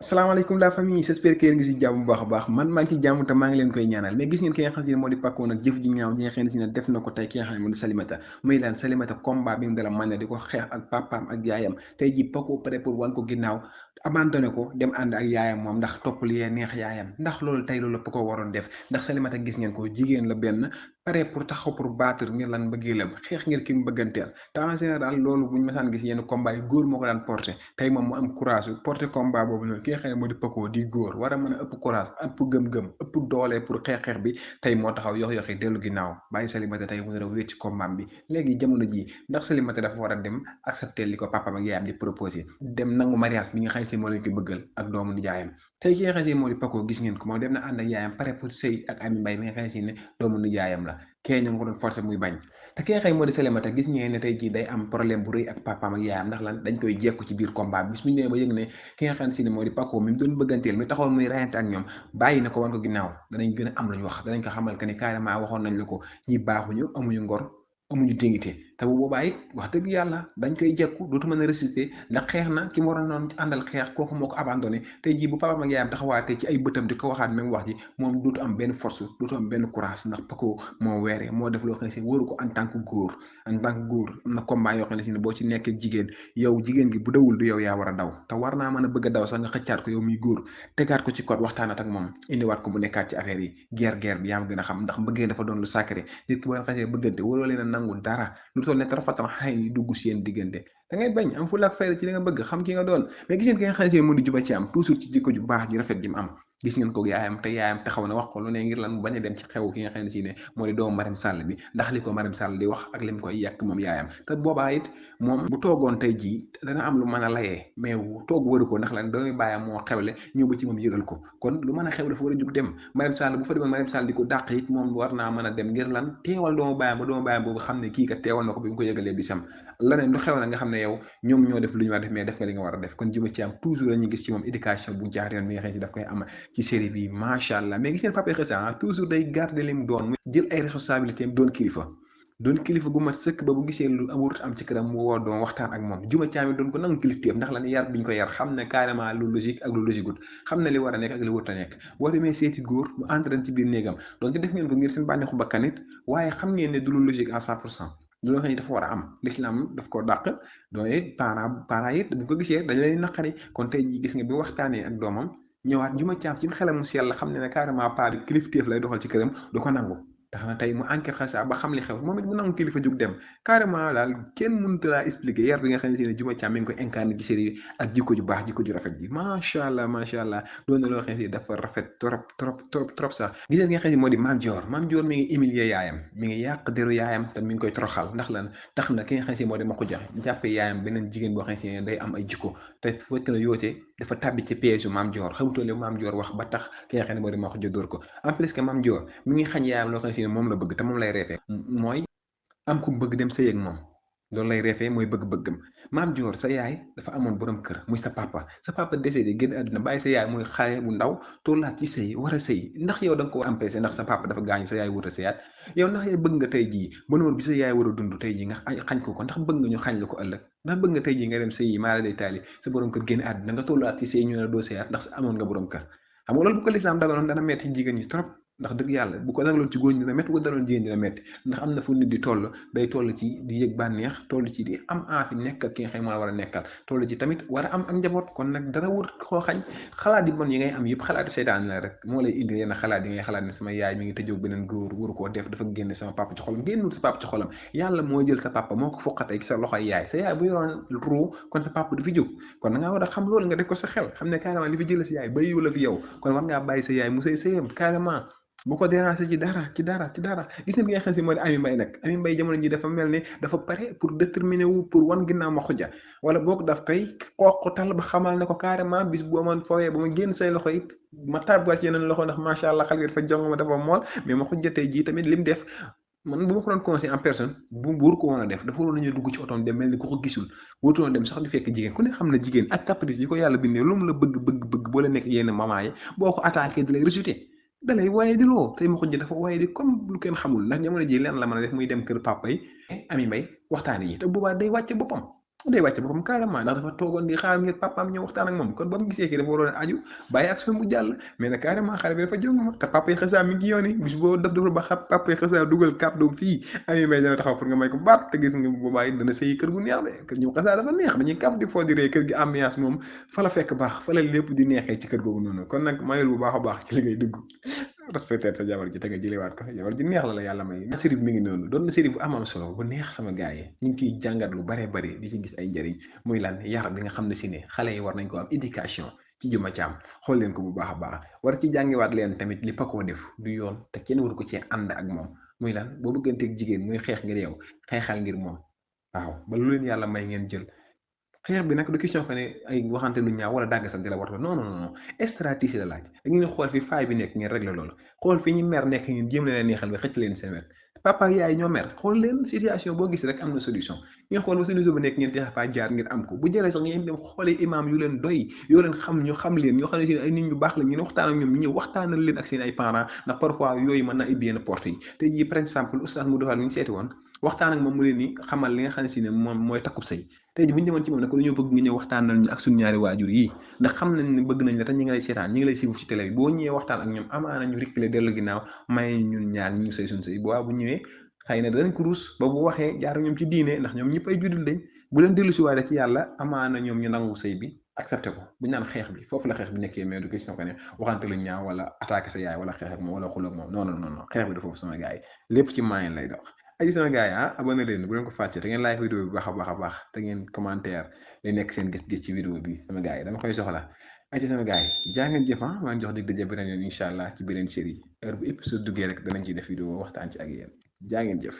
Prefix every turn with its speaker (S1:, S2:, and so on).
S1: salaamaaleykum la famille j'espère que yéen ngi si jàmm bu baax a baax man maa ngi ci jàmm te maa ngi leen koy ñaanal mais gis ngeen ki nga xam si ne moo di Paco nag jëf ju ñaaw ji nga xam si ne def na ko tey ki nga xam ne moo di Salimata muy laan Salimata combat bi mu dala mën na di ko xeex ak papaam ak yaayam tey ji Paco pare pour wan ko ginnaaw abandonné ko dem ànd ak yaayam moom ndax topp li neex yaayam ndax loolu tey loolu Paco waroon def ndax Salimata gis ngeen ko jigéen la benn pare pour taxaw pour battre ngir lan bëggeelam xeex ngir ki mu bëgganteel te en général loolu buñu mësaan gis yenn combat yi góor moo ko daan porté tey moom mu am courage porté combat boobu noonu ki nga xam ne moo di Paco di góor war a mën a ëpp courage ëpp gëm-gëm ëpp doole pour xeex bi tey moo taxaw yox-yoxi dellu ginnaaw bàyyi Salimata tey mu ne a wéet ci combat bi léegi jamono ji ndax Salimata dafa war a dem accepter li ko papa ak yaayam di proposé dem nangu mariage bi nga xam si moo leen ko bëggal ak doomu nijaayam tey ki nga xam si moo di Paco gis ngeen ko moom dem na ànd ak yaayam pare pour sëy ak Ami Mbaye mi nga xam si ne doomu nijaayam la kee ñu ngi ko doon forcé muy bañ te ki nga xam moo di Salimata gis ngeen ne tey jii day am problème bu rëy ak papaam ak yaayam ndax lan dañ koy jekku ci biir combat bi bis bu ñu nee ba yëg ne ki nga xam si ne moo di Paco mi mu doon bëgganteel mi taxoon muy rayante ak ñoom bàyyi na ko wan ko ginnaaw danañ gën a am lu ñu wax danañ ko xamal que ni carrément waxoon nañ la ko ñi baaxuñu amuñu ngor amuñu dignité te bu boobaa it wax dëgg yàlla dañ koy jekku dootu mën a résister ndax xeex na ki mu waroon noonu àndal xeex kooku moo ko abandonné tey jii bu papaam ak yaayam taxawaatee ci ay bëtam di ko waxaat même wax ji moom dootu am benn force dootu am benn courage ndax Paco moo weere moo def loo xam ne si wóoru ko en tant que góor en tant que góor am na combat yoo xam ne si ne boo ci nekkee jigéen yow jigéen gi bu dawul du yow yaa war a daw te war naa mën a bëgg a daw sax nga xëccaat ko yow muy góor tegaat ko ci code waxtaanat ak moom indiwaat ko mu nekkaat ci affaire yi guerre bi yaa ma gën a xam ndax mbëggee dafa doon lu sacré nit ki boo xasee bëggante waroo leen a nangu dara lu toll ne tarafatan xay dugg seen diggante da ngay bañ am fu laak fayda ci li nga bëgg xam ki nga doon mais gis ngeen ki nga xam ne mu di Juba ci am toujours ci jikko ju baax ju rafet ji mu am gis ngeen ko yaayam te yaayam taxaw na wax ko lu ne ngir lan mu bañ a dem ci xew ki nga xam ne si ne moo di doomu Marème Sall bi ndax li ko Marème Sall di wax ak lim koy yàq moom yaayam te boobaa it moom bu toogoon tey jii dana am lu mën a layee mais toog waru ko ndax lan doomu baayam moo xewle ñëw ba ci moom yëgal ko kon lu mën a xew dafa war a jug dem Marème Sall bu fa demoon Marème Sall di ko dàq it moom war naa mën a dem ngir lan teewal doomu baayam ba doomu baayam boobu xam ne kii kat teewal na ko bi mu ko yëgalee bisam laneen lu xew na nga xam ne yow ñoom ñoo def lu ñu war a def mais def nga li nga war a def kon Juba ci am toujours lañuy gis ci moom éducation bu jaar yoon mi nga xam ne daf koy am ci série bi macha allah mais gis ngeen Pape Xessa toujours day garder li mu doon jël ay responsabilités am doon kilifa gu mat sëkk ba bu gisee lu amut am ci këram mu woo doon waxtaan ak moom Juba Caam doon ko nangu kilifteef ndax lan yar biñ ko yar xam ne carrément lu logique ak lu logique gut xam ne li war a nekk ak li wut a nekk boo demee seeti góor mu entraîne ci biir néegam donc def ngeen ko ngir seen bànneexu bakkan it waaye xam ngeen ne du lu logique à 100% loolu xam ne dafa war a am l'islam daf ko dàq donc it parents it bu ko gisee dañ leen naqari kon tey jii gis nga bi waxtaanee ak doomam ñëwaat Juba Caam ci xelam mu sell xam ne carrément paa bi kilifteef lay doxal ci këram du ko nangu tax na tey mu enquête Xessa ba xam li xew moom it mu nangu kilifa jug dem carrément daal kenn mënut laa expliquer yar bi nga xam ne Juba Caam mi ngi koy incarné ci série ak jikko ju baax jikko ju rafet ji macha allah doon na loo xam ne dafa rafet trop sax gis nga xam ne moo di Mame Dior mi ngi humilier yaayam mi ngi yàq deru yaayam te mi ngi koy toroxal ndax lan tax na ki nga xam ne moo di Makhoudia jàppee yaayam beneen jigéen boo xam ne day am ay jikko te fekk na yoote dafa tàbbi ci piège yu Mame Dior xamutoon li Mame Dior wax ba tax ki nga xam ne moo di Makhoudia dóor ko en plus que Mame Dior mi ngi xañ yaayam loo xam ne moom la bëgg te moom lay reefee mooy am ku bëgg dem sëy ak moom loolu lay reefee mooy bëgg-bëggam Mame Dior sa yaay dafa amoon borom kër muy sa papa décédé génn àdduna bàyyi sa yaay muy xale bu ndaw tollaat ci sëy war a sëy ndax yow da nga ko empêché ndax sa papa dafa gaañu sa yaay war a sëyaat yow ndax yow bëgg nga tey jii ba noor bi sa yaay war a dund tey jii nga xañ ko ndax bëgg nga ñu xañ la ko ëllëg ndax bëgg nga tey jii nga dem sëy yi maara day taali sa borom kër génn àdduna nga tollaat ci sëy ñu ne doo sëyaat ndax amoon nga borom kër xam nga loolu bu ko lislaam daganoon dana metti jigéen ñi trop ndax dëgg yàlla bu ko dagaloon ci góor ñi dina métti bu ko dagaloon jigéen dina métti ndax am na fu nit di toll day toll ci di yëg bànneex toll ci di am enfi nekk ak ki nga xam moo la war a nekkal toll ci tamit war a am ak njaboot kon nag dara wër koo xañ xalaat yi bon yi ngay am yëpp xalaati seytaan la rek moo lay indi yenn xalaat yi ngay xalaat ne sama yaay mi ngi tëjoog beneen góor waru koo def dafa génne sama papa ci xolam génnul sa papa ci xolam yàlla moo jël sa papa moo ko foqatee ci sa loxoy yaay sa yaay bu yoroon ruu kon sa papa du fi jóg kon da ngaa war a xam loolu nga def ko sa xel xam ne carrément li fi jëlee sa yaay ba yiw la fi yow kon war ngaa bàyyi sa yaay mu sëy sëyam carrément bu ko déranger ci dara gis nga bi nga xam si moo di Ami Mbaye nag Ami Mbaye jamono ji dafa mel ni dafa pare pour déterminer wu pour wan ginnaaw Makhoudia wala boog daf koy xooqatal ba xamal ne ko carrément bis bu amoon fooyee ba ma génn say loxo it ma tàbbaat ci yeneen loxo ndax macha allah xale bi dafa jong ma dafa mool mais Makhoudia tey jii tamit lim def man bu ma ko doon conseil en personne bu wóor ko woon a def dafa waroon nañu dugg ci otoom dem mel ni ku ko gisul wóotoon dem sax di fekk jigéen ku ne xam na jigéen ak caprice yi ko yàlla bindee lu mu la bëgg boo la nekk yenn maman yi boo ko attaqué di lay rejeté dalay waaye di loo tey Makhoudia dafa waaye di comme lu kenn xamul ndax jamono ji leen la mën a def muy dem kër papa yi Ami Mbaye waxtaane yi te boobaa day wàcce boppam day wàcce boppam carrément ndax dafa toogoon di xaar ngir papaam ñëw waxtaan ak moom kon ba mu gisee kii dafa waroon a aju bàyyi action mu jàll mais nag carrément xale bi dafa jóg ma te papa yi xësaa mi ngi yoon yi bis boo def deful ba xam papa yi xësaa dugal kàddoom fii Ami Mbaye dana taxaw pour nga may ko baat te gis nga bu boobaa it dana sëyi kër gu neex de kër ñu xësaa dafa neex dañuy kaf di foo di ree kër gi ambiance moom fa la fekk baax fa la lépp di neexee ci kër googu noonu kon nag mayul bu baax a baax ci li ngay dugg respecter sa jabar ji te nga jëliwaat ko jabar ji neex la yàlla may na série bi mi ngi noonu doon na série bu am solo bu neex sama gars yi ñu ngi ciy jàngat lu baree bari di ci gis ay njëriñ muy lan yar bi nga xam ne si ne xale yi war nañ ko am éducation ci Juma Caam xool leen ko bu baax a baax war ci jàngiwaat leen tamit li Paco def du yoon te kenn waru ko cee ànd ak moom muy lan boo bëgganteeg jigéen muy xeex ngir yow xeexal ngir moom waaw ba lu leen yàlla may ngeen jël xeex bi nag du question que ne ay waxante lu ñaaw wala dàgg sante la war non non non stratégie la laaj da ngeen xool fi faay bi nekk ngeen régler loolu xool fi ñu mer nekk ngeen jéem leen neexal bi xëcc leen seen wet papa ak yaay ñoo mer xool leen situation boo gis rek am na solution ngeen xool ba solution bu nekk ngeen fexe faa jaar ngir am ko bu jëree sax ngeen dem xoolee imam yu leen doy yoo leen xam ñu xam leen ñoo xam ne si ay nit ñu baax la ngeen waxtaan ak ñoom ñu ñëw waxtaanal leen ak seen ay parents ndax parfois yooyu mën naa ibbi yenn porte yi tey jii par exemple oustaz mu defal mi ñu seeti woon waxtaan ak moom mu leen ni xamal li nga xam ne si ne moom mooy takkub sëy tey ji bu ñu demoon ci moom ne ko dañoo bëgg nga ñëw waxtaanal ñu ak suñu ñaari waajur yi ndax xam nañ ne bëgg nañ la te ñi ngi lay seetaan ñi ngi lay siifu ci télé bi boo ñëwee waxtaan ak ñoom amaana ñu reculer dellu ginnaaw may ñun ñaar ñu sëy suñu sëy bu waa bu ñëwee xëy na danañ ko ruus ba bu waxee jaar ñoom ci diine ndax ñoom ñëpp ay juddul lañ bu leen dellu si waale ci yàlla amaana ñoom ñu nangu sëy bi accepté ko bu ñu naan xeex bi foofu la xeex bi nekkee mais du question que ne waxante lu ñaaw wala attaqué sa yaay wala xeex ak moom wala xul ak moom non non non xeex bi du foofu sama gars yi lépp ci moyen lay dox aji sama gars yi abonné leen bu leen ko fàtte te ngeen like vidéo bi baax a baax a baax te ngeen commentaire li nekk seen gis-gis ci vidéo bi sama gars yi dama koy soxla aji sama gars yi jaa ngeen jëf maa ngi jox dig daje beneen yoon incha allah ci beneen série heure bu épisode duggee rek danañ ciy def vidéo waxtaan ci ak yéen jaa ngeen jëf